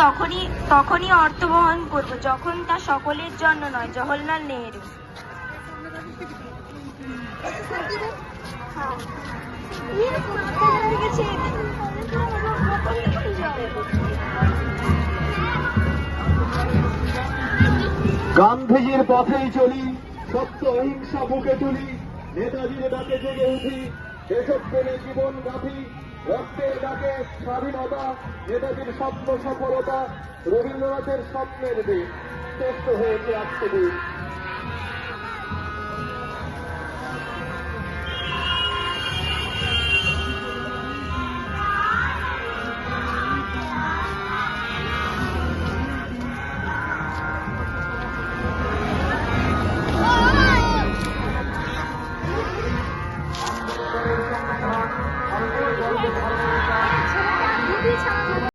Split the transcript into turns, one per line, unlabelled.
তখনই তখনই অর্থ বহন করব যখন তা সকলের জন্য নয়। জওহরলাল নেহেরু।
গান্ধীজির পথেই চলি, সত্য অহিংসা বুকে তুলি, নেতাজির ডাকে জেগে উঠি, দেশপ্রেমে জীবন গাঁথি, রক্তের ডাকে স্বাধীনতা, নেতাজির স্বপ্ন সফলতা, রবীন্দ্রনাথের স্বপ্নের দিন, শ্রেষ্ঠ হয়েছে আজকে দিন।